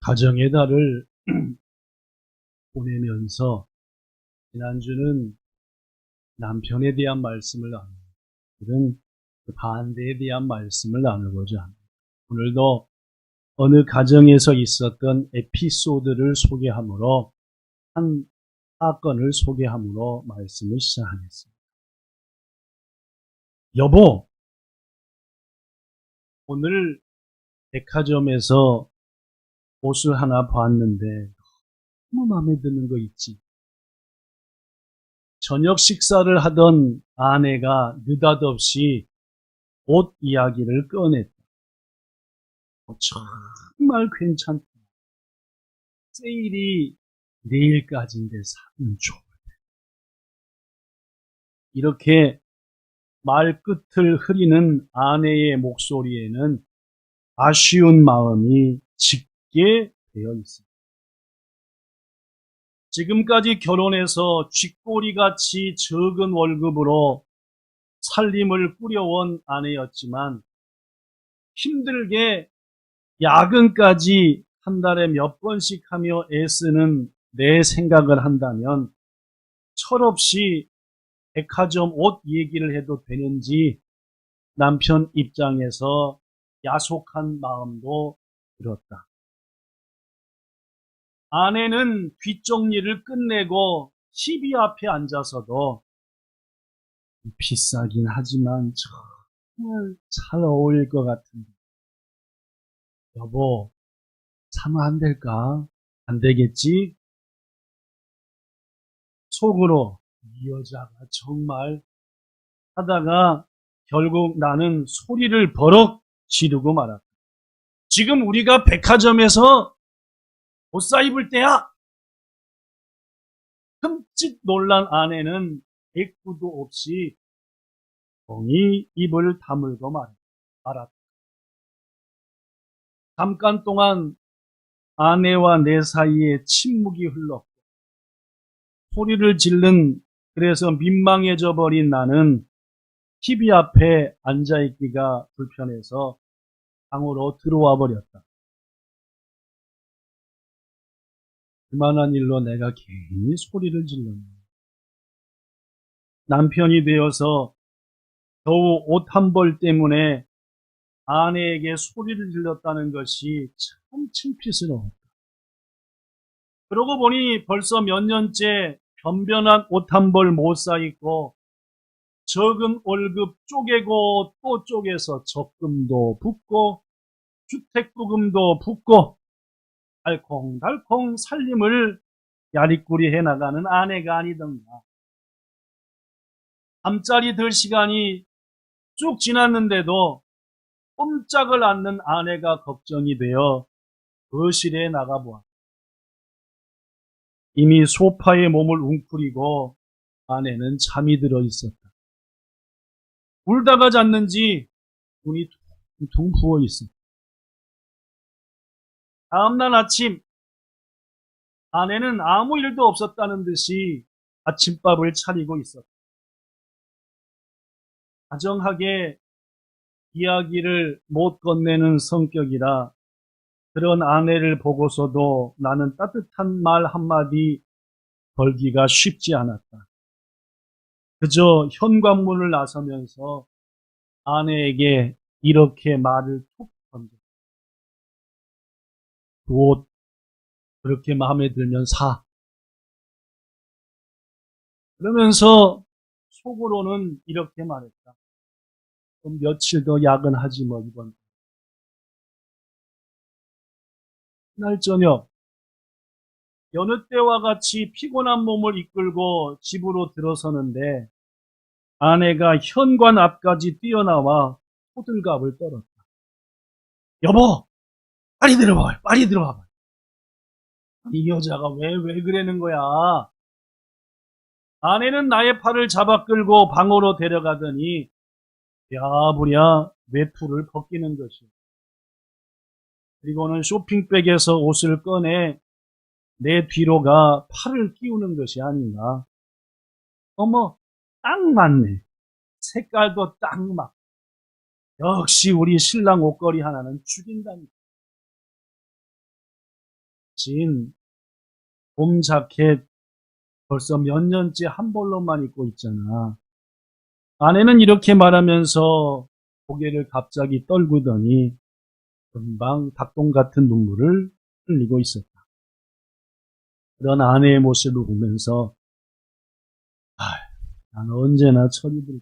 가정의 달을 보내면서 지난주는 남편에 대한 말씀을 나누고 오늘은 그 반대에 대한 말씀을 나누고자 합니다. 오늘도 어느 가정에서 있었던 에피소드를 소개함으로 한 사건을 소개함으로 말씀을 시작하겠습니다. 여보, 오늘 백화점에서 옷을 하나 봤는데 너무 마음에 드는 거 있지? 저녁 식사를 하던 아내가 느닷없이 옷 이야기를 꺼냈다. 정말 괜찮다. 세일이 내일까지인데 사면 좋을 때. 이렇게 말끝을 흐리는 아내의 목소리에는 아쉬운 마음이 짙게 되어 있습니다. 지금까지 결혼해서 쥐꼬리같이 적은 월급으로 살림을 꾸려온 아내였지만 힘들게 야근까지 한 달에 몇 번씩 하며 애쓰는 내 생각을 한다면 철없이 백화점 옷 얘기를 해도 되는지 남편 입장에서 야속한 마음도 들었다. 아내는 뒷정리를 끝내고 TV 앞에 앉아서도 비싸긴 하지만 정말 잘 어울릴 것 같은데 여보, 사면 안 될까? 안 되겠지? 속으로 이 여자가 정말 하다가 결국 나는 소리를 버럭 지르고 말았다. 지금 우리가 백화점에서 옷 사 입을 때야! 흠칫 놀란 아내는 대꾸도 없이 엉이 입을 다물고 말았다. 잠깐 동안 아내와 내 사이에 침묵이 흘렀고 소리를 질른 그래서 민망해져 버린 나는 TV 앞에 앉아있기가 불편해서 방으로 들어와 버렸다. 그만한 일로 내가 괜히 소리를 질렀네. 남편이 되어서 겨우 옷 한 벌 때문에 아내에게 소리를 질렀다는 것이 참 창피스러웠다. 그러고 보니 벌써 몇 년째 변변한 옷 한 벌 못 사 입고 적은 월급 쪼개고 또 쪼개서 적금도 붓고 주택부금도 붓고 달콩달콩 살림을 야리꾸리 해나가는 아내가 아니던가. 잠자리 들 시간이 쭉 지났는데도 꼼짝을 않는 아내가 걱정이 되어 거실에 나가보았다. 이미 소파에 몸을 웅크리고 아내는 잠이 들어 있었다. 울다가 잤는지 눈이 퉁퉁 부어 있었다. 다음날 아침 아내는 아무 일도 없었다는 듯이 아침밥을 차리고 있었다. 다정하게 이야기를 못 건네는 성격이라 그런 아내를 보고서도 나는 따뜻한 말 한마디 걸기가 쉽지 않았다. 그저 현관문을 나서면서 아내에게 이렇게 말을 툭 던졌다. 그 옷 그렇게 마음에 들면 사. 그러면서 속으로는 이렇게 말했다. 좀 며칠 더 야근하지 뭐 이번. 그날 저녁 여느 때와 같이 피곤한 몸을 이끌고 집으로 들어서는데 아내가 현관 앞까지 뛰어나와 호들갑을 떨었다. 여보, 빨리 들어봐, 빨리 들어봐. 이 여자가 왜 그러는 거야? 아내는 나의 팔을 잡아 끌고 방으로 데려가더니 야부랴 외투를 벗기는 것이오. 그리고는 쇼핑백에서 옷을 꺼내 내 뒤로가 팔을 끼우는 것이 아닌가. 어머, 딱 맞네. 색깔도 딱 맞. 역시 우리 신랑 옷걸이 하나는 죽인다니. 진 봄 자켓 벌써 몇 년째 한 벌로만 입고 있잖아. 아내는 이렇게 말하면서 고개를 갑자기 떨구더니 금방 닭똥 같은 눈물을 흘리고 있었다. 그런 아내의 모습을 보면서 난 언제나 철이 들고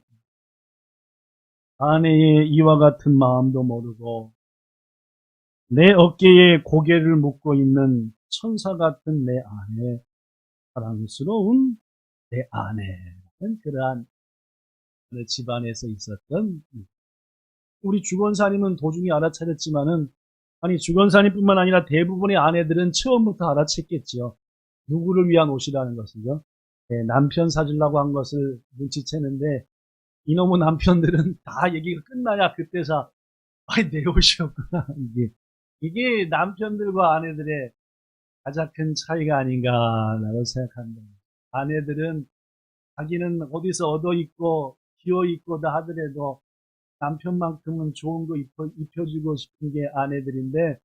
아내의 이와 같은 마음도 모르고 내 어깨에 고개를 묻고 있는 천사 같은 내 아내, 사랑스러운 내 아내는 그러한 집안에서 있었던 우리 주건사님은 도중에 알아차렸지만은 아니 주건사님뿐만 아니라 대부분의 아내들은 처음부터 알아챘겠지요. 누구를 위한 옷이라는 것은요. 네, 남편 사주려고 한 것을 눈치채는데 이놈의 남편들은 다 얘기가 끝나야 그때서 아니 내 옷이었구나. 이게 남편들과 아내들의 가장 큰 차이가 아닌가라고 생각합니다. 아내들은 자기는 어디서 얻어 입고 기어 입고다 하더라도 남편만큼은 좋은 거 입혀주고 싶은 게 아내들인데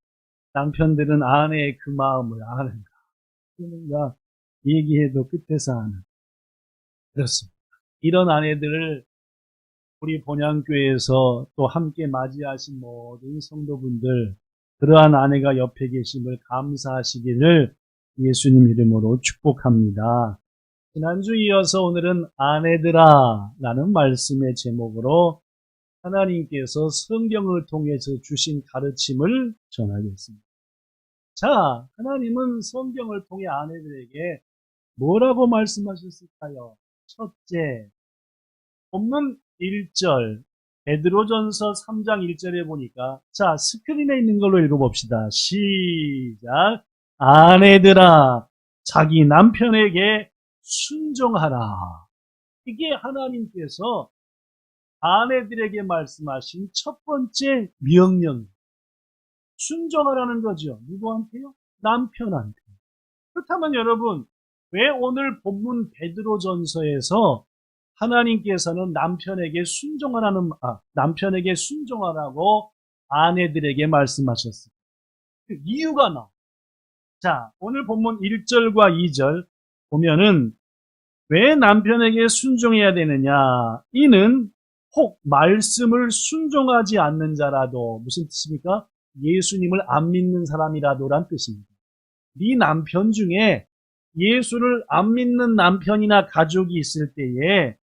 남편들은 아내의 그 마음을 아는가 그런가 얘기해도 끝에서 아는 그렇습니다. 이런 아내들을 우리 본향교회에서 또 함께 맞이하신 모든 성도분들 그러한 아내가 옆에 계심을 감사하시기를 예수님 이름으로 축복합니다. 지난주 이어서 오늘은 아내들아 라는 말씀의 제목으로 하나님께서 성경을 통해서 주신 가르침을 전하겠습니다. 자, 하나님은 성경을 통해 아내들에게 뭐라고 말씀하셨을까요? 첫째, 본문 1절, 베드로전서 3장 1절에 보니까 자, 스크린에 있는 걸로 읽어봅시다. 시작. 아내들아, 자기 남편에게 순종하라. 이게 하나님께서 아내들에게 말씀하신 첫 번째 명령. 순종하라는 거죠. 누구한테요? 남편한테. 그렇다면 여러분, 왜 오늘 본문 베드로전서에서 하나님께서는 남편에게 순종하라고 아내들에게 말씀하셨어요? 그 이유가 나와. 자, 오늘 본문 1절과 2절 보면은 왜 남편에게 순종해야 되느냐? 이는 혹 말씀을 순종하지 않는 자라도 무슨 뜻입니까? 예수님을 안 믿는 사람이라도란 뜻입니다. 네 남편 중에 예수를 안 믿는 남편이나 가족이 있을 때에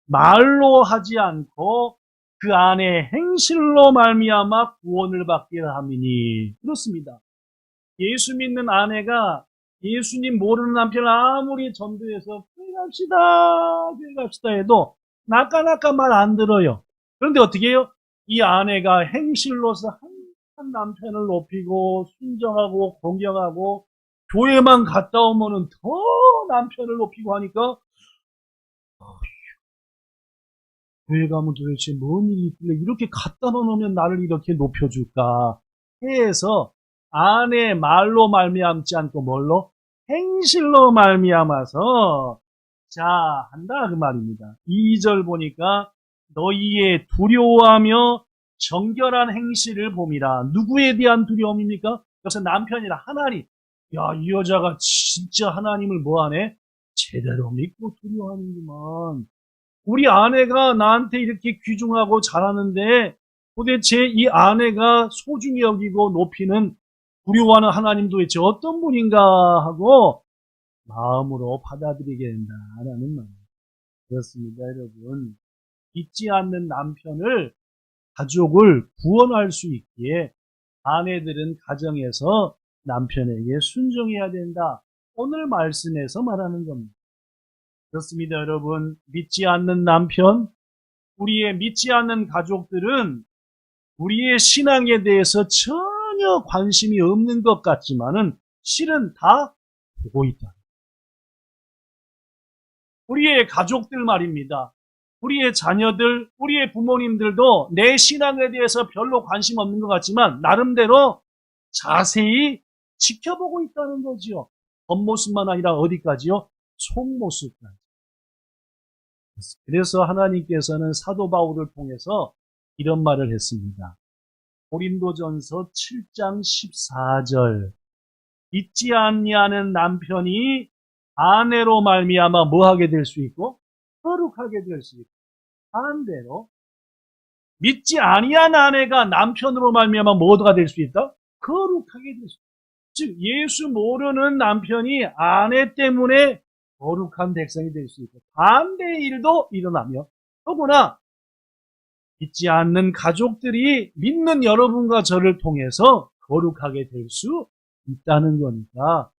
말로 하지 않고 그 안에 행실로 말미암아 구원을 받게 함이니 그렇습니다. 예수 믿는 아내가 예수님 모르는 남편을 아무리 전도해서 교회 갑시다 해도 나까나까 말 안 들어요. 그런데 어떻게 해요? 이 아내가 행실로서 항상 남편을 높이고 순정하고 공경하고 교회만 갔다 오면은 더 남편을 높이고 하니까 교회 가면 도대체 뭔 일이 있길래 이렇게 갖다 놓으면 나를 이렇게 높여줄까 해서 아내 말로 말미암지 않고 뭘로? 행실로 말미암아서 자 한다 그 말입니다. 2절 보니까 너희의 두려워하며 정결한 행실을 봄이라. 누구에 대한 두려움입니까? 여기서 남편이라 하나님. 야, 이 여자가 진짜 하나님을 뭐하네? 제대로 믿고 두려워하는구만. 우리 아내가 나한테 이렇게 귀중하고 잘하는데 도대체 이 아내가 소중히 여기고 높이는 두려워하는 하나님 도대체 어떤 분인가 하고 마음으로 받아들이게 된다라는 말입니다. 그렇습니다, 여러분. 믿지 않는 남편을 가족을 구원할 수 있기에 아내들은 가정에서 남편에게 순종해야 된다. 오늘 말씀에서 말하는 겁니다. 그렇습니다, 여러분. 믿지 않는 남편, 우리의 믿지 않는 가족들은 우리의 신앙에 대해서 전혀 관심이 없는 것 같지만은 실은 다 보고 있다. 우리의 가족들 말입니다. 우리의 자녀들, 우리의 부모님들도 내 신앙에 대해서 별로 관심 없는 것 같지만 나름대로 자세히 지켜보고 있다는 거지요. 겉모습만 아니라 어디까지요? 속모습까지. 그래서 하나님께서는 사도 바울을 통해서 이런 말을 했습니다. 고린도전서 7장 14절 믿지 아니하는 남편이 아내로 말미암아 뭐하게 될 수 있고 거룩하게 될 수 있고, 반대로 믿지 아니한 아내가 남편으로 말미암아 뭐가 될 수 있다? 거룩하게 될 수 있다. 즉 예수 모르는 남편이 아내 때문에 거룩한 백성이 될 수 있고, 반대의 일도 일어나며, 더구나 믿지 않는 가족들이 믿는 여러분과 저를 통해서 거룩하게 될 수 있다는 거니까,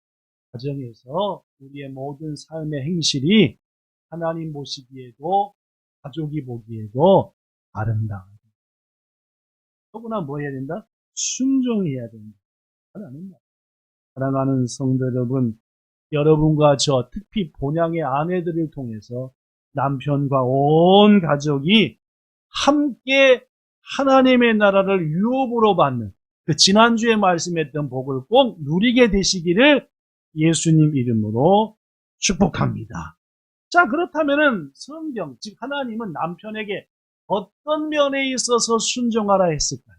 가정에서 우리의 모든 삶의 행실이 하나님 보시기에도 가족이 보기에도 아름다워. 더구나 뭐 해야 된다? 순종해야 된다. 하나님. 사랑하는 성도 여러분, 여러분과 저 특히 본향의 아내들을 통해서 남편과 온 가족이 함께 하나님의 나라를 유업으로 받는 그 지난주에 말씀했던 복을 꼭 누리게 되시기를 예수님 이름으로 축복합니다. 자, 그렇다면은 성경, 즉 하나님은 남편에게 어떤 면에 있어서 순종하라 했을까요?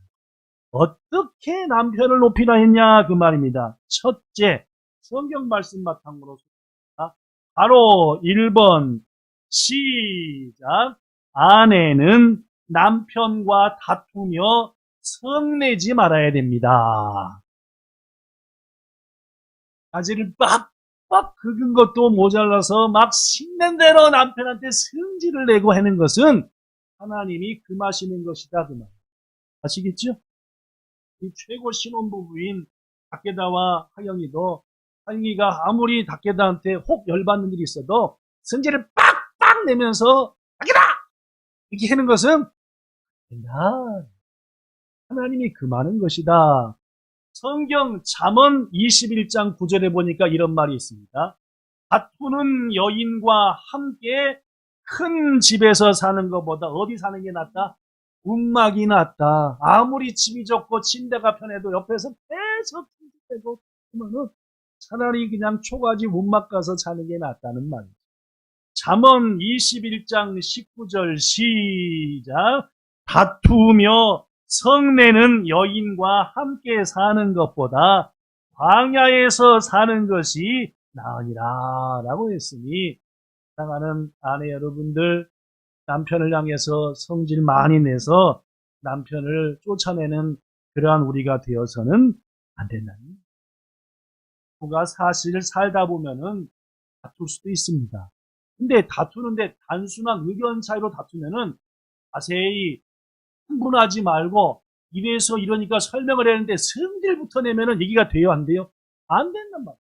어떻게 남편을 높이라 했냐 그 말입니다. 첫째, 성경 말씀 바탕으로 바로 1번 시작. 아내는 남편과 다투며 성내지 말아야 됩니다. 가지를 빡빡 긁은 것도 모자라서 막 식는 대로 남편한테 성질을 내고 하는 것은 하나님이 금하시는 것이다 그 말. 아시겠죠? 이 최고 신혼부부인 닥게다와 하영이도, 하영이가 아무리 닥게다한테 혹 열받는 일이 있어도 성질을 빡빡 내면서 닥게다! 이렇게 하는 것은 하나님이 금하는 것이다. 성경 잠언 21장 9절에 보니까 이런 말이 있습니다. 다투는 여인과 함께 큰 집에서 사는 것보다 어디 사는 게 낫다? 움막이 낫다. 아무리 집이 좋고 침대가 편해도 옆에서 계속 침대고 그러면은 차라리 그냥 초가집 움막 가서 자는 게 낫다는 말이죠. 잠언 21장 19절 시작. 다투며 성내는 여인과 함께 사는 것보다 광야에서 사는 것이 나으니라 라고 했으니, 사랑하는 아내 여러분들, 남편을 향해서 성질 많이 내서 남편을 쫓아내는 그러한 우리가 되어서는 안 된다는 거예요. 부가 사실 살다 보면은 다툴 수도 있습니다. 근데 다투는데 단순한 의견 차이로 다투면은 자세히 흥분하지 말고 입에서 이러니까 설명을 했는데 성질부터 내면은 얘기가 돼요, 안 돼요? 안 된단 말이에요.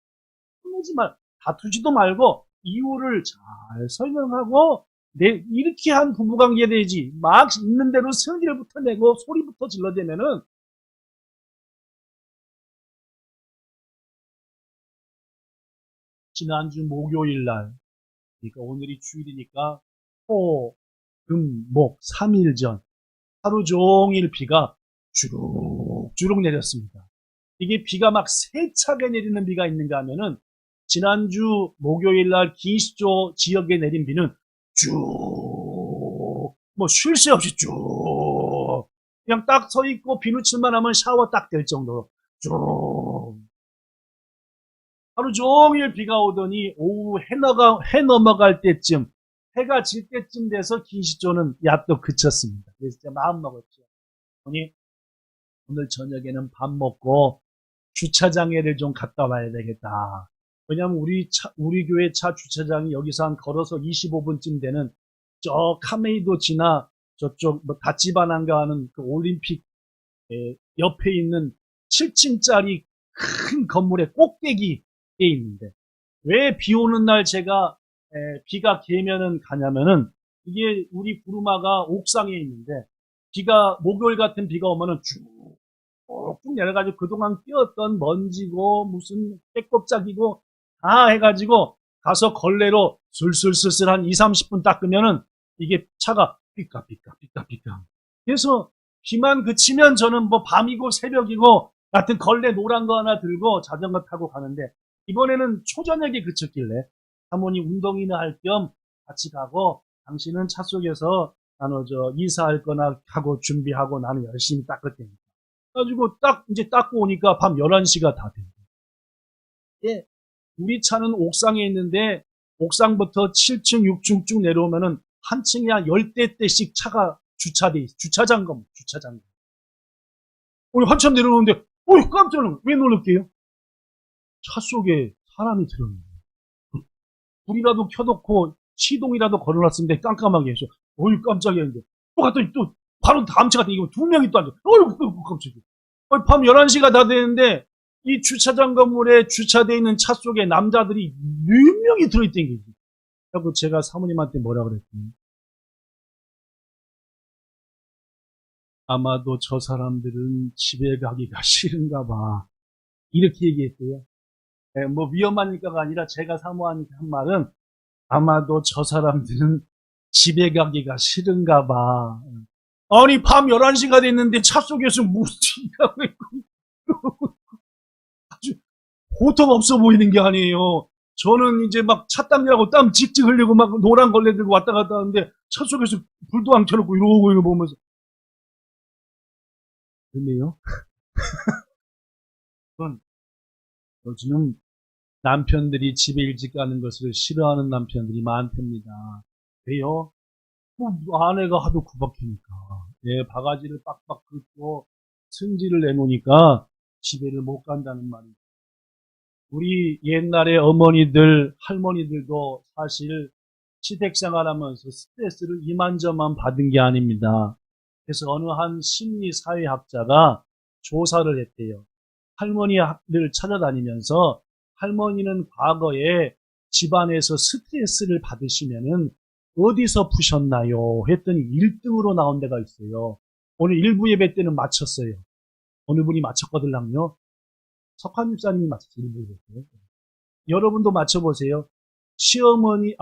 흥분하지 말, 다투지도 말고 이유를 잘 설명하고 이렇게 한 부부관계 되지. 막 있는 대로 성질부터 내고 소리부터 질러대면은 지난주 목요일 날, 그러니까 오늘이 주일이니까 토, 금, 목 3일 전 하루 종일 비가 주룩주룩 내렸습니다. 이게 비가 막 세차게 내리는 비가 있는가 하면은 지난주 목요일 날 기시조 지역에 내린 비는 쭉, 뭐 쉴 새 없이 쭉, 그냥 딱 서 있고 비누칠만 하면 샤워 딱 될 정도로 쭉. 하루 종일 비가 오더니 오후 해 넘어갈 때쯤, 해가 질 때쯤 돼서 기시조는 야또 그쳤습니다. 그래서 제가 마음 먹었죠. 아니, 오늘 저녁에는 밥 먹고 주차장에를 좀 갔다 와야 되겠다. 왜냐면 우리 교회 차 주차장이 여기서 한 걸어서 25분쯤 되는 저 카메이도 지나 저쪽 뭐 다치바난가 하는 그 올림픽 옆에 있는 7층짜리 큰 건물의 꼭대기에 있는데, 왜 비 오는 날 제가 비가 개면은 가냐면은 이게 우리 부르마가 옥상에 있는데 비가 목요일 같은 비가 오면은 쭉쭉 내려가지고 그동안 끼었던 먼지고 무슨 때껍짝이고 다 해가지고 가서 걸레로 술술술술 한 2, 30분 닦으면은 이게 차가 삐까삐까. 그래서 비만 그치면 저는 뭐 밤이고 새벽이고 같은 걸레 노란 거 하나 들고 자전거 타고 가는데, 이번에는 초저녁에 그쳤길래 사모니 운동이나 할 겸 같이 가고, 당신은 차 속에서 나는 이사할 거나 하고 준비하고 나는 열심히 닦을 테니까. 그래가지고 이제 닦고 오니까 밤 11시가 다 된 거예요. 예, 우리 차는 옥상에 있는데 옥상부터 7층, 6층 쭉 내려오면은 한 층에 한 10대씩 차가 주차돼 있어. 주차장검, 주차장검. 한참 내려오는데, 깜짝 놀랐어요. 왜 놀랄게요? 차 속에 사람이 들어있는 거예요. 불이라도 켜놓고 시동이라도 걸어놨으면 깜깜하게 해서, 깜짝이야. 했는데, 또 갔더니 또, 바로 다음 차 같은 이거 두 명이 또 앉아. 깜짝이야. 밤 11시가 다 되는데, 이 주차장 건물에 주차되어 있는 차 속에 남자들이 4명이 들어있던 거지. 그래서 제가 사모님한테 뭐라 그랬더니, 아마도 저 사람들은 집에 가기가 싫은가 봐. 이렇게 얘기했고요. 뭐 위험하니까가 아니라 제가 사모하니까 한 말은 아마도 저 사람들은 집에 가기가 싫은가 봐. 아니 밤 11시가 됐는데 차 속에서 무슨 얘기하고 있고 아주 보통 없어 보이는 게 아니에요. 저는 이제 막 차 닦느라고 땀 직직 흘리고 막 노란 걸레 들고 왔다 갔다 하는데 차 속에서 불도 안 켜놓고 이러고 이거 보면서 근데요? 그건 요즘 남편들이 집에 일찍 가는 것을 싫어하는 남편들이 많답니다. 왜요? 아내가 하도 구박하니까. 예, 바가지를 빡빡 긁고 승질을 내놓으니까 집에를 못 간다는 말이죠. 우리 옛날에 어머니들, 할머니들도 사실 시댁생활하면서 스트레스를 이만저만 받은 게 아닙니다. 그래서 어느 한 심리사회학자가 조사를 했대요. 할머니를 찾아다니면서 할머니는 과거에 집안에서 스트레스를 받으시면은 어디서 푸셨나요? 했더니 1등으로 나온 데가 있어요. 오늘 일부 예배 때는 맞췄어요. 어느 분이 맞췄거든요. 석환 집사님이 맞췄어요. 일부 예배 때. 여러분도 맞춰보세요. 시어머니,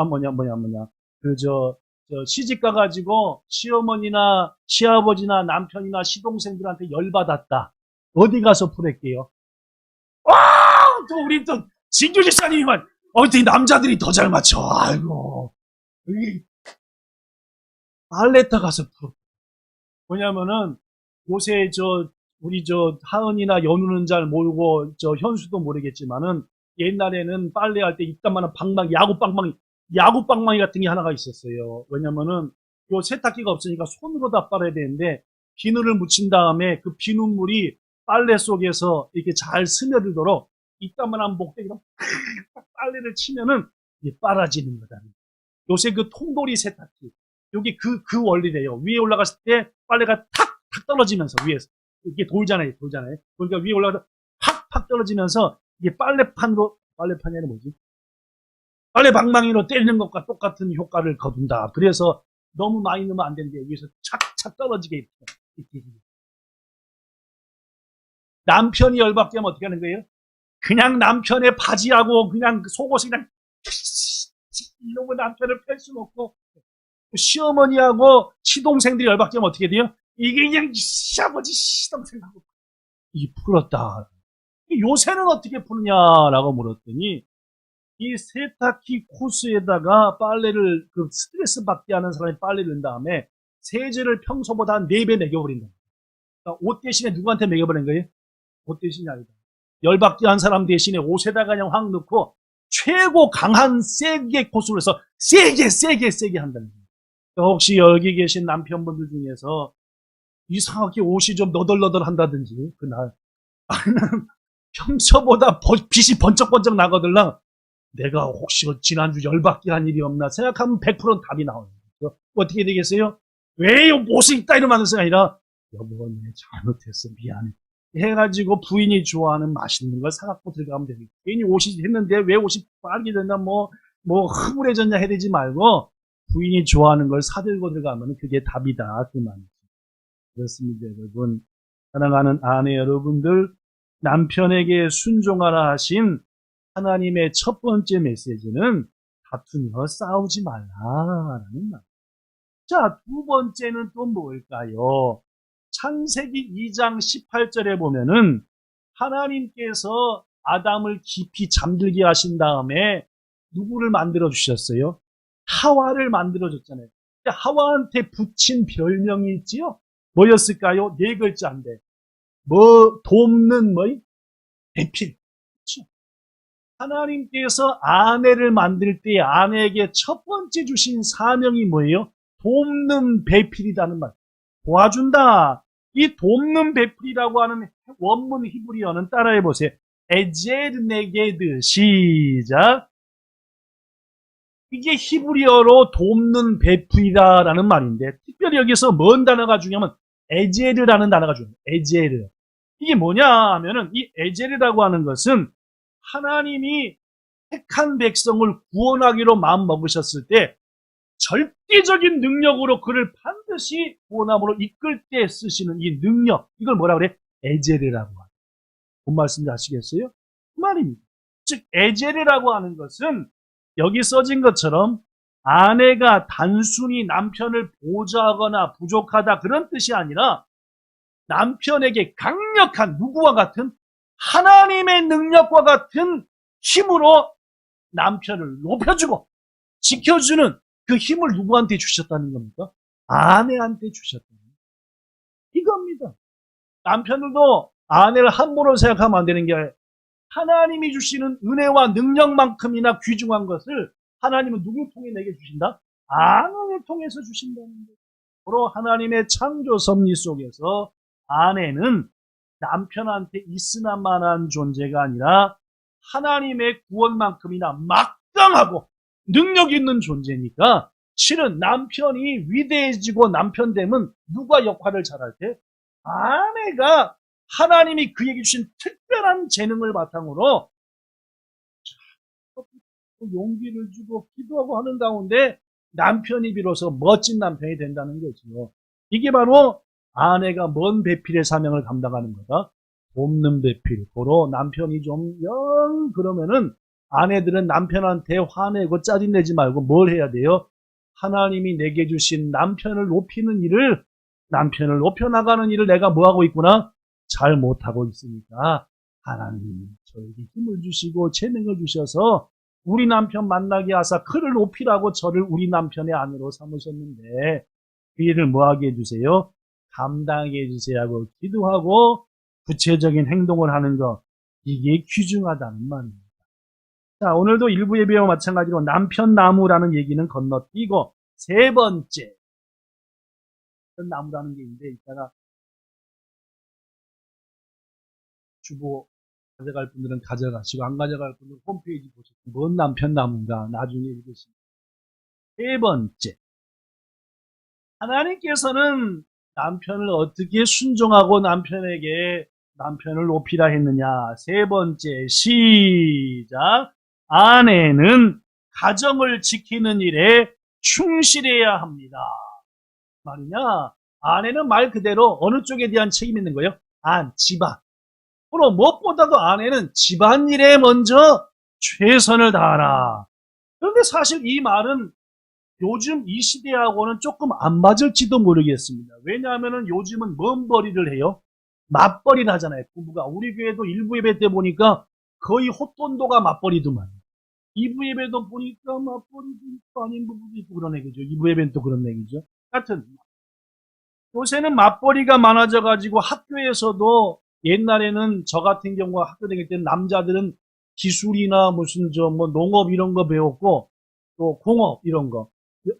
시집 가가지고 시어머니나 시아버지나 남편이나 시동생들한테 열받았다. 어디 가서 풀을게요? 또 우리 또 진규 집사님이만 어떻게 남자들이 더 잘 맞춰. 아이고. 알레타 가서 풀어. 왜냐면은 요새 우리 하은이나 연우는 잘 모르고 현수도 모르겠지만은 옛날에는 빨래할 때 이따만한 야구방망이 같은 게 하나가 있었어요. 왜냐면은 요 세탁기가 없으니까 손으로 다 빨아야 되는데 비누를 묻힌 다음에 그 비눗물이 빨래 속에서 이렇게 잘 스며들도록 이따만한 목대기로 빨래를 치면은 이게 빨아지는 거다. 요새 그 통돌이 세탁기 여기 그 원리래요. 위에 올라갔을 때 빨래가 탁 떨어지면서 위에서 이게 돌잖아요. 그러니까 위에 올라가서 팍 떨어지면서 이게 빨래판이 아니라 뭐지? 빨래 방망이로 때리는 것과 똑같은 효과를 거둔다. 그래서 너무 많이 넣으면 안 되는데 위에서 착착 떨어지게 이렇게. 남편이 열받게 하면 어떻게 하는 거예요? 그냥 남편의 바지하고 그냥 속옷을 그냥 이러고 남편을 펼 수는 없고 시어머니하고 시동생들이 열받게 하면 어떻게 돼요? 이게 그냥 시아버지 시동생하고 이 풀었다. 요새는 어떻게 푸느냐라고 물었더니 이 세탁기 코스에다가 빨래를 스트레스 받게 하는 사람이 빨래를 넣은 다음에 세제를 평소보다 한 4배 매겨버린다. 그러니까 옷 대신에 누구한테 매겨버린 거예요? 옷 대신이 아니다. 열받게 한 사람 대신에 옷에다가 그냥 확 넣고 최고 강한 세게 코스로 해서 세게 한다는 거예요. 혹시 여기 계신 남편분들 중에서 이상하게 옷이 좀 너덜너덜 한다든지 그날 아니면 평소보다 빛이 번쩍번쩍 나거들라 내가 혹시 지난주 열받게 한 일이 없나 생각하면 100% 답이 나오는 거죠. 어떻게 되겠어요? 왜 옷을 입다 이러면 생각이 아니라 여보 내가 잘못했어 미안해 해가지고 부인이 좋아하는 맛있는 걸 사갖고 들어가면 되니까 괜히 옷이 했는데 왜 옷이 빨게 됐나 뭐 흐물해졌냐 해야 되지 말고 부인이 좋아하는 걸 사들고 들어가면 그게 답이다 그 말이죠. 그렇습니다 여러분. 사랑하는 아내 여러분들 남편에게 순종하라 하신 하나님의 첫 번째 메시지는 다투며 싸우지 말라라는 말. 자, 두 번째는 또 뭘까요? 창세기 2장 18절에 보면은 하나님께서 아담을 깊이 잠들게 하신 다음에 누구를 만들어 주셨어요? 하와를 만들어 줬잖아요. 하와한테 붙인 별명이 있지요? 뭐였을까요? 4글자인데. 돕는 배필. 그렇죠? 하나님께서 아내를 만들 때 아내에게 첫 번째 주신 사명이 뭐예요? 돕는 배필이라는 말. 도와준다. 이 돕는 배필이라고 하는 원문 히브리어는 따라해 보세요. 에제르네게드. 시작. 이게 히브리어로 돕는 배필이라는 말인데, 특별히 여기서 뭔 단어가 중요하면 에제르라는 단어가 중요해요. 에제르. 이게 뭐냐 하면은 이 에제르라고 하는 것은 하나님이 택한 백성을 구원하기로 마음 먹으셨을 때 절대적인 능력으로 그를 반드시 구원함으로 이끌 때 쓰시는 이 능력, 이걸 뭐라 그래? 에제르라고 하죠. 뭔 말씀인지 아시겠어요? 그 말입니다. 즉 에제르라고 하는 것은 여기 써진 것처럼 아내가 단순히 남편을 보좌하거나 부족하다 그런 뜻이 아니라 남편에게 강력한 누구와 같은 하나님의 능력과 같은 힘으로 남편을 높여주고 지켜주는 그 힘을 누구한테 주셨다는 겁니까? 아내한테 주셨다는 겁니다. 이겁니다. 남편들도 아내를 함부로 생각하면 안 되는 게 하나님이 주시는 은혜와 능력만큼이나 귀중한 것을 하나님은 누구 통해 내게 주신다? 아내를 통해서 주신다는 거예요. 바로 하나님의 창조 섭리 속에서 아내는 남편한테 있으나마나한 존재가 아니라 하나님의 구원만큼이나 막강하고 능력 있는 존재니까 실은 남편이 위대해지고 남편됨은 누가 역할을 잘할 때? 아내가 하나님이 그에게 주신 특별한 재능을 바탕으로 용기를 주고 기도하고 하는 가운데 남편이 비로소 멋진 남편이 된다는 거죠. 이게 바로 아내가 먼 배필의 사명을 감당하는 거다. 돕는 배필. 고로 남편이 좀 영 그러면은 아내들은 남편한테 화내고 짜증내지 말고 뭘 해야 돼요? 하나님이 내게 주신 남편을 높이는 일을, 남편을 높여나가는 일을 내가 뭐하고 있구나? 잘 못하고 있으니까 하나님이 저에게 힘을 주시고 재능을 주셔서 우리 남편 만나게 하사 그를 높이라고 저를 우리 남편의 아내로 삼으셨는데 그 일을 뭐하게 해주세요? 감당해 주세요 하고 기도하고 구체적인 행동을 하는 것, 이게 귀중하다는 말입니다. 자, 오늘도 일부 예배와 마찬가지로 남편 나무라는 얘기는 건너뛰고 세 번째 남편 나무라는 게 있는데 이따가 주보 가져갈 분들은 가져가시고 안 가져갈 분들은 홈페이지 보시고 뭔 남편 나무인가 나중에 읽으시면. 세 번째, 하나님께서는 남편을 어떻게 순종하고 남편에게 남편을 높이라 했느냐. 세 번째, 시작. 아내는 가정을 지키는 일에 충실해야 합니다. 말이냐? 아내는 말 그대로 어느 쪽에 대한 책임이 있는 거예요? 집안. 그리고 무엇보다도 아내는 집안일에 먼저 최선을 다하라. 그런데 사실 이 말은 요즘 이 시대하고는 조금 안 맞을지도 모르겠습니다. 왜냐하면 요즘은 뭔 벌이를 해요? 맞벌이를 하잖아요. 부부가. 우리 교회도 일부 예배 때 보니까 거의 헛돈도가 맞벌이더만. 2부 예배도 보니까 맞벌이도 있고 아닌 부부도 있고 그런 얘기죠. 2부 예배는 또 그런 얘기죠. 하여튼 요새는 맞벌이가 많아져가지고 학교에서도 옛날에는 저 같은 경우가 학교 다닐 때는 남자들은 기술이나 무슨 농업 이런 거 배웠고 또 공업 이런 거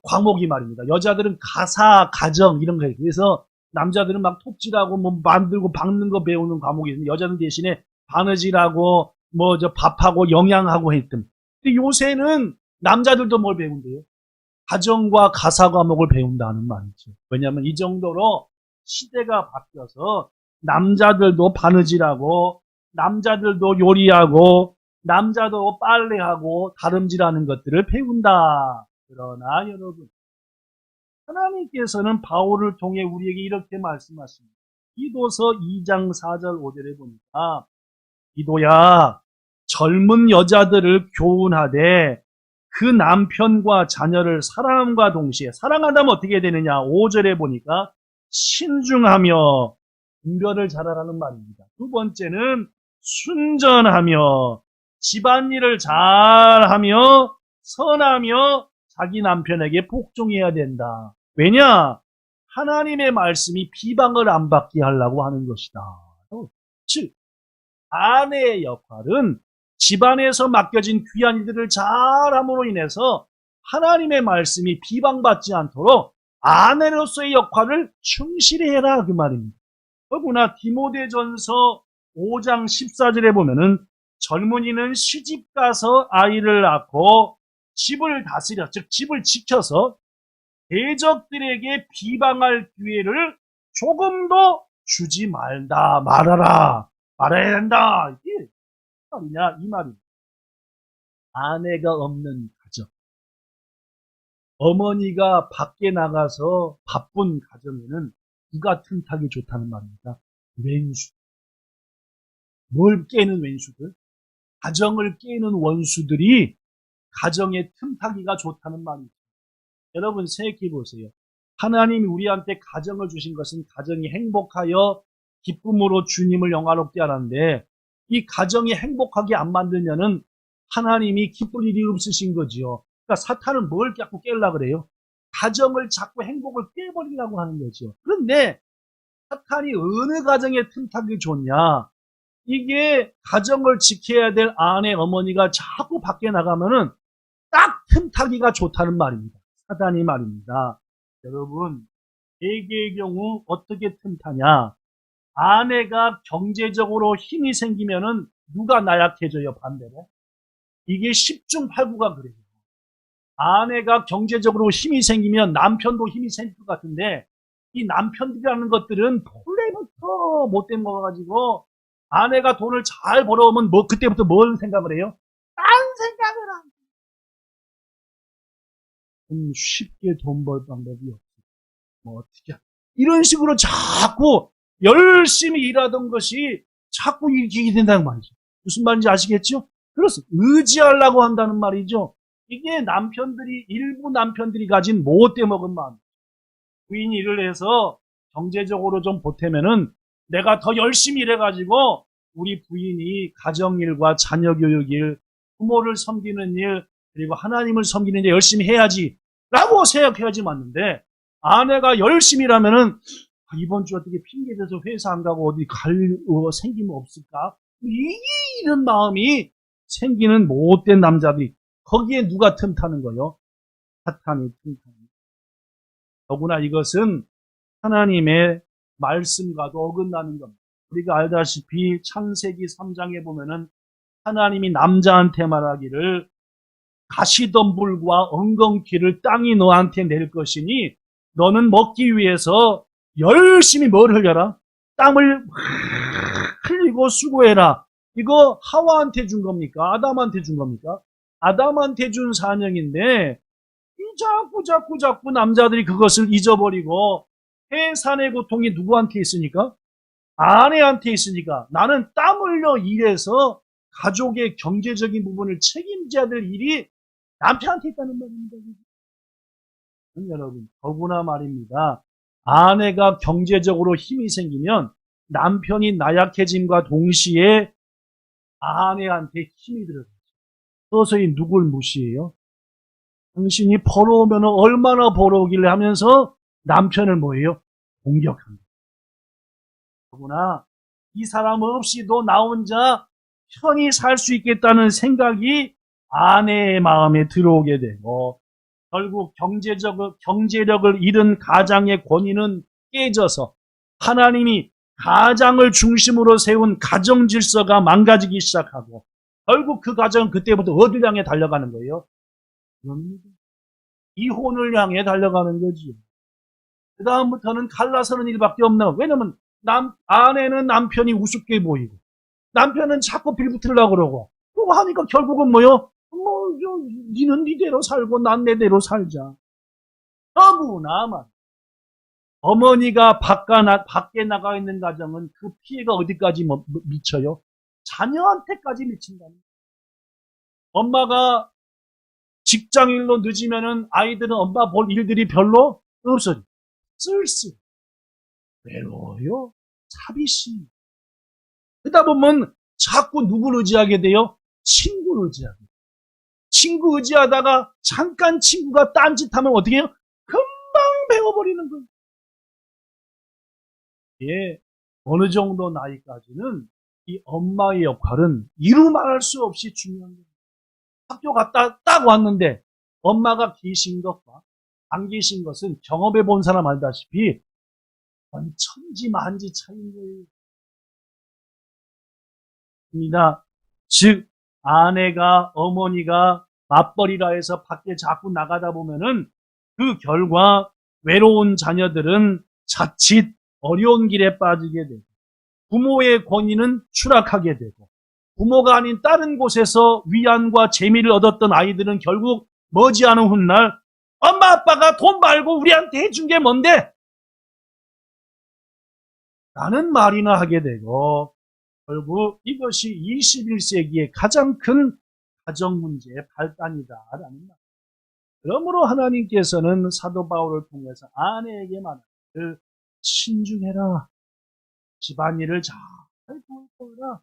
과목이 말입니다. 여자들은 가사, 가정 이런 거 해요. 그래서 남자들은 막 톱질하고 만들고 박는 거 배우는 과목이 있는데 여자들 대신에 바느질하고 밥하고 영양하고 했던. 근데 요새는 남자들도 뭘 배운대요? 가정과 가사 과목을 배운다는 말이죠. 왜냐하면 이 정도로 시대가 바뀌어서 남자들도 바느질하고 남자들도 요리하고 남자도 빨래하고 다름질하는 것들을 배운다. 그러나 여러분, 하나님께서는 바울을 통해 우리에게 이렇게 말씀하십니다. 기도서 2장 4절 5절에 보니까 기도야 젊은 여자들을 교훈하되 그 남편과 자녀를 사랑함과 동시에 사랑한다면 어떻게 되느냐. 5절에 보니까 신중하며 분별을 잘하라는 말입니다. 두 번째는 순전하며 집안일을 잘하며 선하며 자기 남편에게 복종해야 된다. 왜냐? 하나님의 말씀이 비방을 안 받게 하려고 하는 것이다. 즉 아내의 역할은 집안에서 맡겨진 귀한 일들을 잘함으로 인해서 하나님의 말씀이 비방받지 않도록 아내로서의 역할을 충실히 해라 그 말입니다. 더구나 디모데전서 5장 14절에 보면은 젊은이는 시집가서 아이를 낳고 집을 다스려, 즉 집을 지켜서 대적들에게 비방할 기회를 조금도 주지 말아라. 말아야 된다. 이게 말이냐 이 말입니다. 아내가 없는 가정, 어머니가 밖에 나가서 바쁜 가정에는 누가 틈타기 좋다는 말입니다. 왼수. 뭘 깨는 왼수들? 가정을 깨는 원수들이 가정에 틈타기가 좋다는 말입니다. 여러분 생각해 보세요. 하나님이 우리한테 가정을 주신 것은 가정이 행복하여 기쁨으로 주님을 영화롭게 하는데 이 가정이 행복하게 안 만들면은 하나님이 기쁠 일이 없으신 거지요. 그러니까 사탄은 뭘 자꾸 깨려고 그래요? 가정을 자꾸 행복을 깨버리려고 하는 거죠. 그런데 사탄이 어느 가정에 틈타기 좋냐? 이게 가정을 지켜야 될 아내, 어머니가 자꾸 밖에 나가면은 딱 틈타기가 좋다는 말입니다. 사단이 말입니다. 여러분, 대개의 경우 어떻게 틈타냐? 아내가 경제적으로 힘이 생기면은 누가 나약해져요, 반대로? 이게 10중 8구가 그래요. 아내가 경제적으로 힘이 생기면 남편도 힘이 생길 것 같은데 이 남편들이라는 것들은 본래부터 못된 거 가지고 아내가 돈을 잘 벌어오면 그때부터 뭘 생각을 해요? 딴 생각을 하고. 쉽게 돈 벌 방법이 없어. 어떻게 이런 식으로 자꾸 열심히 일하던 것이 자꾸 이기게 된다는 말이죠. 무슨 말인지 아시겠죠? 그래서 의지하려고 한다는 말이죠. 이게 일부 남편들이 가진 못돼 먹은 마음. 부인이 일을 해서 경제적으로 좀 보태면은 내가 더 열심히 일해가지고 우리 부인이 가정일과 자녀교육일, 부모를 섬기는 일, 그리고 하나님을 섬기는 일 열심히 해야지 라고 생각해야지 맞는데 아내가 열심히 일하면은 이번 주 어떻게 핑계대서 회사 안 가고 어디 생기면 없을까? 이런 마음이 생기는 못된 남자들이 거기에 누가 틈타는 거요? 사탄이 틈타는 거예요. 더구나 이것은 하나님의 말씀과도 어긋나는 겁니다. 우리가 알다시피 창세기 3장에 보면은 하나님이 남자한테 말하기를 가시덤불과 엉겅퀴를 땅이 너한테 낼 것이니 너는 먹기 위해서 열심히 뭘 흘려라? 땀을 흘리고 수고해라. 이거 하와한테 준 겁니까? 아담한테 준 겁니까? 아담한테 준 사명인데 자꾸 남자들이 그것을 잊어버리고 해산의 고통이 누구한테 있으니까? 아내한테 있으니까 나는 땀 흘려 일해서 가족의 경제적인 부분을 책임져야 될 일이 남편한테 있다는 말입니다. 여러분, 더구나 말입니다. 아내가 경제적으로 힘이 생기면 남편이 나약해짐과 동시에 아내한테 힘이 들어가죠. 서서히 누굴 무시해요? 당신이 벌어오면 얼마나 벌어오길래 하면서 남편을 뭐예요? 공격합니다. 더구나 이 사람 없이도 나 혼자 편히 살 수 있겠다는 생각이 아내의 마음에 들어오게 되고 결국 경제력을 잃은 가장의 권위는 깨져서 하나님이 가장을 중심으로 세운 가정 질서가 망가지기 시작하고 결국 그 가정은 그때부터 어디를 향해 달려가는 거예요? 이혼을 향해 달려가는 거지요. 그 다음부터는 갈라서는 일밖에 없나. 왜냐면 아내는 남편이 우습게 보이고 남편은 자꾸 빌붙으려고 그러고 그거 하니까 결국은 뭐요? 니는 니대로 살고 난 내대로 살자. 너무나만 어머니가 밖에 나가 있는 가정은 그 피해가 어디까지 미쳐요? 자녀한테까지 미친답니다. 엄마가 직장일로 늦으면은 아이들은 엄마 볼 일들이 별로 없어요. 쓸쓸, 외로워요, 차비심. 그러다 보면 자꾸 누구를 의지하게 돼요? 친구를 의지하게 돼요. 친구 의지하다가 잠깐 친구가 딴짓하면 어떻게 해요? 금방 배워버리는 거예요. 예, 어느 정도 나이까지는 이 엄마의 역할은 이루 말할 수 없이 중요한 거예요. 학교 갔다 딱 왔는데 엄마가 계신 것과 안 계신 것은 경험해 본 사람 알다시피 천지만지 차이인 거예요. 즉 아내가 어머니가 맞벌이라 해서 밖에 자꾸 나가다 보면은 그 결과 외로운 자녀들은 자칫 어려운 길에 빠지게 되고 부모의 권위는 추락하게 되고 부모가 아닌 다른 곳에서 위안과 재미를 얻었던 아이들은 결국 머지않은 훗날 엄마 아빠가 돈 벌고 우리한테 해준 게 뭔데? 라는 말이나 하게 되고 결국 이것이 21세기의 가장 큰 가정 문제의 발단이다라는 말. 그러므로 하나님께서는 사도 바울을 통해서 아내에게 말하기를 신중해라. 집안일을 잘 돌보라.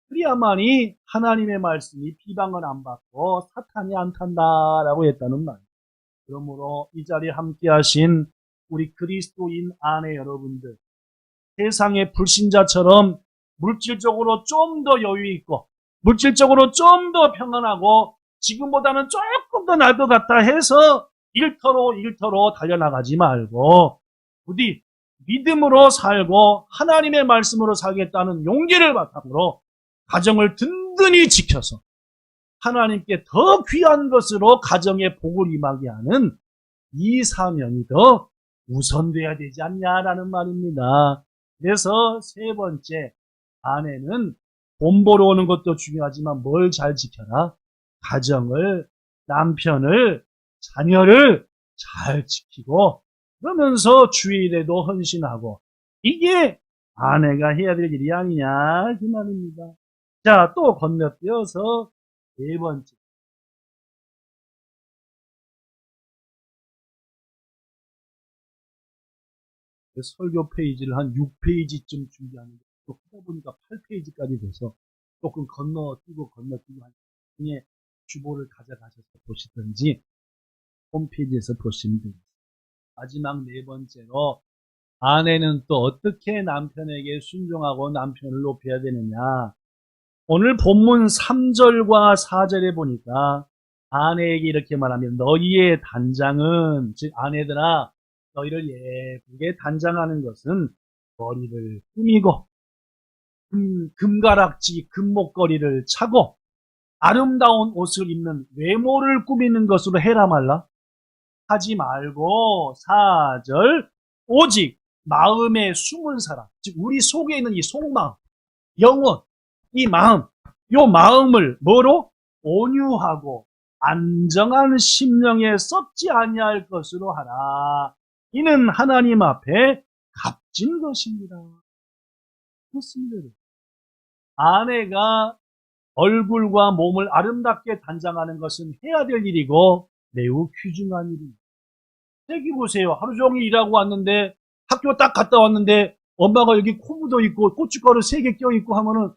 그리야만이 하나님의 말씀이 비방을 안 받고 사탄이 안 탄다라고 했다는 말. 그러므로 이 자리에 함께 하신 우리 그리스도인 아내 여러분들, 세상의 불신자처럼 물질적으로 좀 더 여유 있고 물질적으로 좀 더 평안하고 지금보다는 조금 더 나을 것 같다 해서 일터로 달려나가지 말고 부디 믿음으로 살고 하나님의 말씀으로 살겠다는 용기를 바탕으로 가정을 든든히 지켜서 하나님께 더 귀한 것으로 가정의 복을 임하게 하는 이 사명이 더 우선돼야 되지 않냐라는 말입니다. 그래서 세 번째, 아내는 돈 벌어 오는 것도 중요하지만 뭘 잘 지켜라? 가정을, 남편을, 자녀를 잘 지키고 그러면서 주일에도 헌신하고 이게 아내가 해야 될 일이 아니냐 그 말입니다. 자, 또 건너뛰어서 네 번째. 설교 페이지를 한 6페이지쯤 준비하는데 또 하다 보니까 8페이지까지 돼서 조금 건너뛰고 나중에 주보를 가져가셔서 보시든지 홈페이지에서 보시면 됩니다. 마지막 네 번째로 아내는 또 어떻게 남편에게 순종하고 남편을 높여야 되느냐. 오늘 본문 3절과 4절에 보니까 아내에게 이렇게 말하면 너희의 단장은, 즉 아내들아 너희를 예쁘게 단장하는 것은 머리를 꾸미고 금가락지 금목걸이를 차고 아름다운 옷을 입는 외모를 꾸미는 것으로 해라 말라. 하지 말고 4절 오직 마음에 숨은 사람, 즉 우리 속에 있는 이 속마음, 영혼, 이 마음, 요 마음을 뭐로? 온유하고 안정한 심령에 썩지 아니할 것으로 하라. 이는 하나님 앞에 값진 것입니다. 그렇습니다. 아내가 얼굴과 몸을 아름답게 단장하는 것은 해야 될 일이고 매우 귀중한 일입니다. 여기 보세요. 하루 종일 일하고 왔는데 학교 딱 갔다 왔는데 엄마가 여기 코 묻어 있고 고춧가루 3개 껴 있고 하면은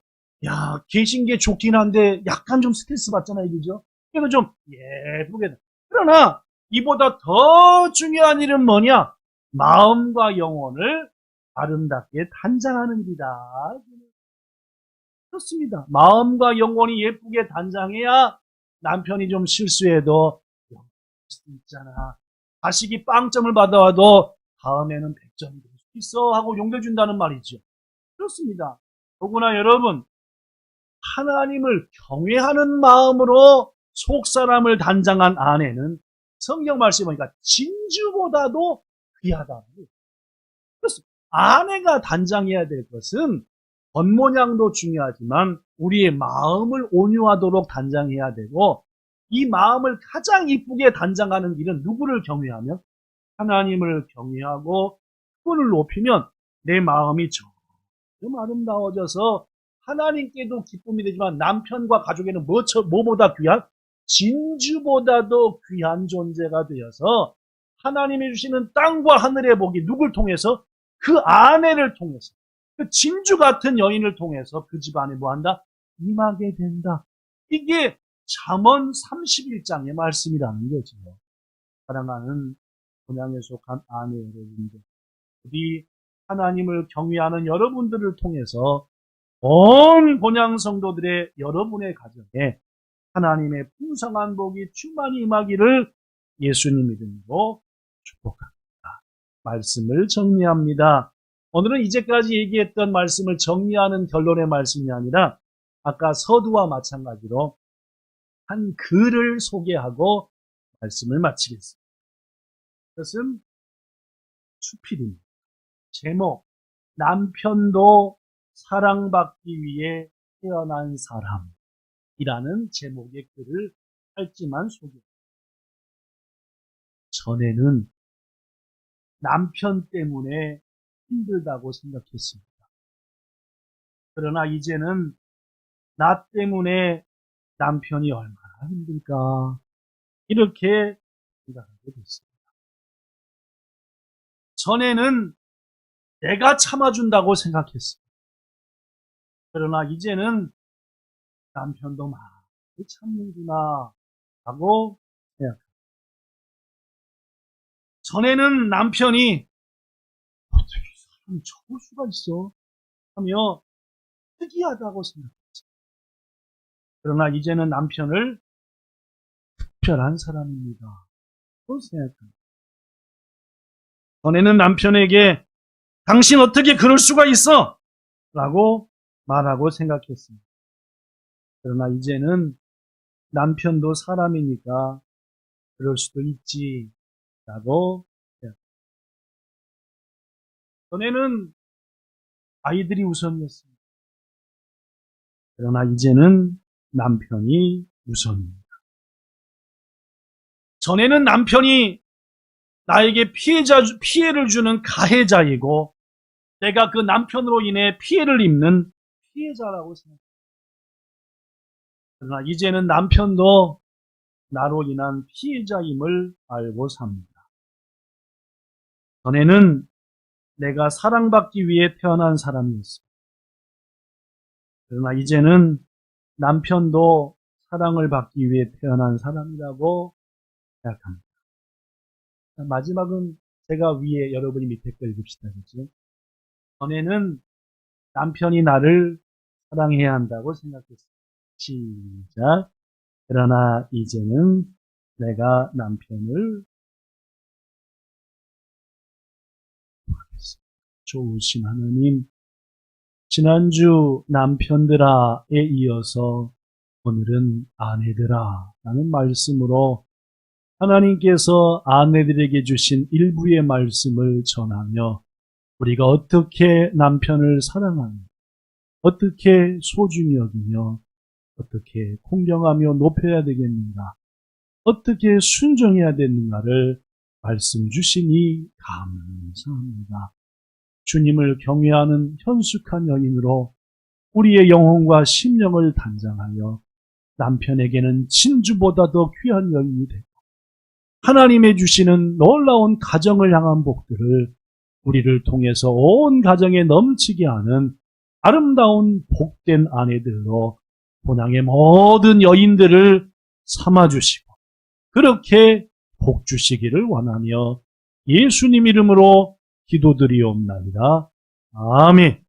야, 계신 게 좋긴 한데 약간 좀 스트레스 받잖아요. 그죠? 그래서 좀 예쁘게. 그러나 이보다 더 중요한 일은 뭐냐? 마음과 영혼을 아름답게 단장하는 일이다. 그렇습니다. 마음과 영혼이 예쁘게 단장해야 남편이 좀 실수해도 수 있잖아. 자식이 빵점을 받아와도 다음에는 100점이 될 수 있어 하고 용서준다는 말이죠. 그렇습니다. 더구나 여러분, 하나님을 경외하는 마음으로 속사람을 단장한 아내는 성경 말씀에 보니까 진주보다도 귀하다. 그렇습니다. 아내가 단장해야 될 것은 겉모양도 중요하지만 우리의 마음을 온유하도록 단장해야 되고 이 마음을 가장 이쁘게 단장하는 길은 누구를 경외하며? 하나님을 경외하고 그분을 높이면 내 마음이 좀 아름다워져서 하나님께도 기쁨이 되지만 남편과 가족에는 뭐보다 귀한? 진주보다도 귀한 존재가 되어서 하나님이 주시는 땅과 하늘의 복이 누굴 통해서? 그 아내를 통해서 그 진주 같은 여인을 통해서 그 집안에 뭐한다? 임하게 된다. 이게 잠언 31장의 말씀이라는 거죠. 사랑하는 본향에 속한 아내 여러분들, 우리 하나님을 경외하는 여러분들을 통해서 온 본향 성도들의 여러분의 가정에 하나님의 풍성한 복이 충만히 임하기를 예수님 이름으로 축복합니다. 말씀을 정리합니다. 오늘은 이제까지 얘기했던 말씀을 정리하는 결론의 말씀이 아니라 아까 서두와 마찬가지로 한 글을 소개하고 말씀을 마치겠습니다. 그것은 수필입니다. 제목, 남편도 사랑받기 위해 태어난 사람이라는 제목의 글을 짧지만 소개합니다. 전에는 남편 때문에 힘들다고 생각했습니다. 그러나 이제는 나 때문에 남편이 얼마나 힘들까 이렇게 생각하게 됐습니다. 전에는 내가 참아준다고 생각했습니다. 그러나 이제는 남편도 많이 참는구나 하고 생각합니다. 전에는 남편이 어떻게 사람이 저럴 수가 있어 하며 특이하다고 생각했죠. 그러나 이제는 남편을 특별한 사람입니다. 또 생각합니다. 전에는 남편에게 당신 어떻게 그럴 수가 있어? 라고 말하고 생각했습니다. 그러나 이제는 남편도 사람이니까 그럴 수도 있지 라고 생각합니다. 전에는 아이들이 우선이었습니다. 그러나 이제는 남편이 우선입니다. 전에는 남편이 나에게 피해를 주는 가해자이고 내가 그 남편으로 인해 피해를 입는 피해자라고 생각합니다. 그러나 이제는 남편도 나로 인한 피해자임을 알고 삽니다. 전에는 내가 사랑받기 위해 태어난 사람이었습니다. 그러나 이제는 남편도 사랑을 받기 위해 태어난 사람이라고 생각합니다. 마지막은 제가 위에 여러분이 밑에 거 읽읍시다. 그렇죠? 전에는 남편이 나를 사랑해야 한다고 생각했습니다. 시작. 그러나 이제는 내가 남편을 좋으신 하나님, 지난주 남편들아에 이어서 오늘은 아내들아 라는 말씀으로 하나님께서 아내들에게 주신 일부의 말씀을 전하며 우리가 어떻게 남편을 사랑하며 어떻게 소중히 여기며 어떻게 공경하며 높여야 되겠는가 어떻게 순종해야 되는가를 말씀 주시니 감사합니다. 주님을 경외하는 현숙한 여인으로 우리의 영혼과 심령을 단장하여 남편에게는 진주보다 더 귀한 여인이 되고 하나님의 주시는 놀라운 가정을 향한 복들을 우리를 통해서 온 가정에 넘치게 하는 아름다운 복된 아내들로 본향의 모든 여인들을 삼아주시고 그렇게 복 주시기를 원하며 예수님 이름으로 기도드리옵나이다. 아멘.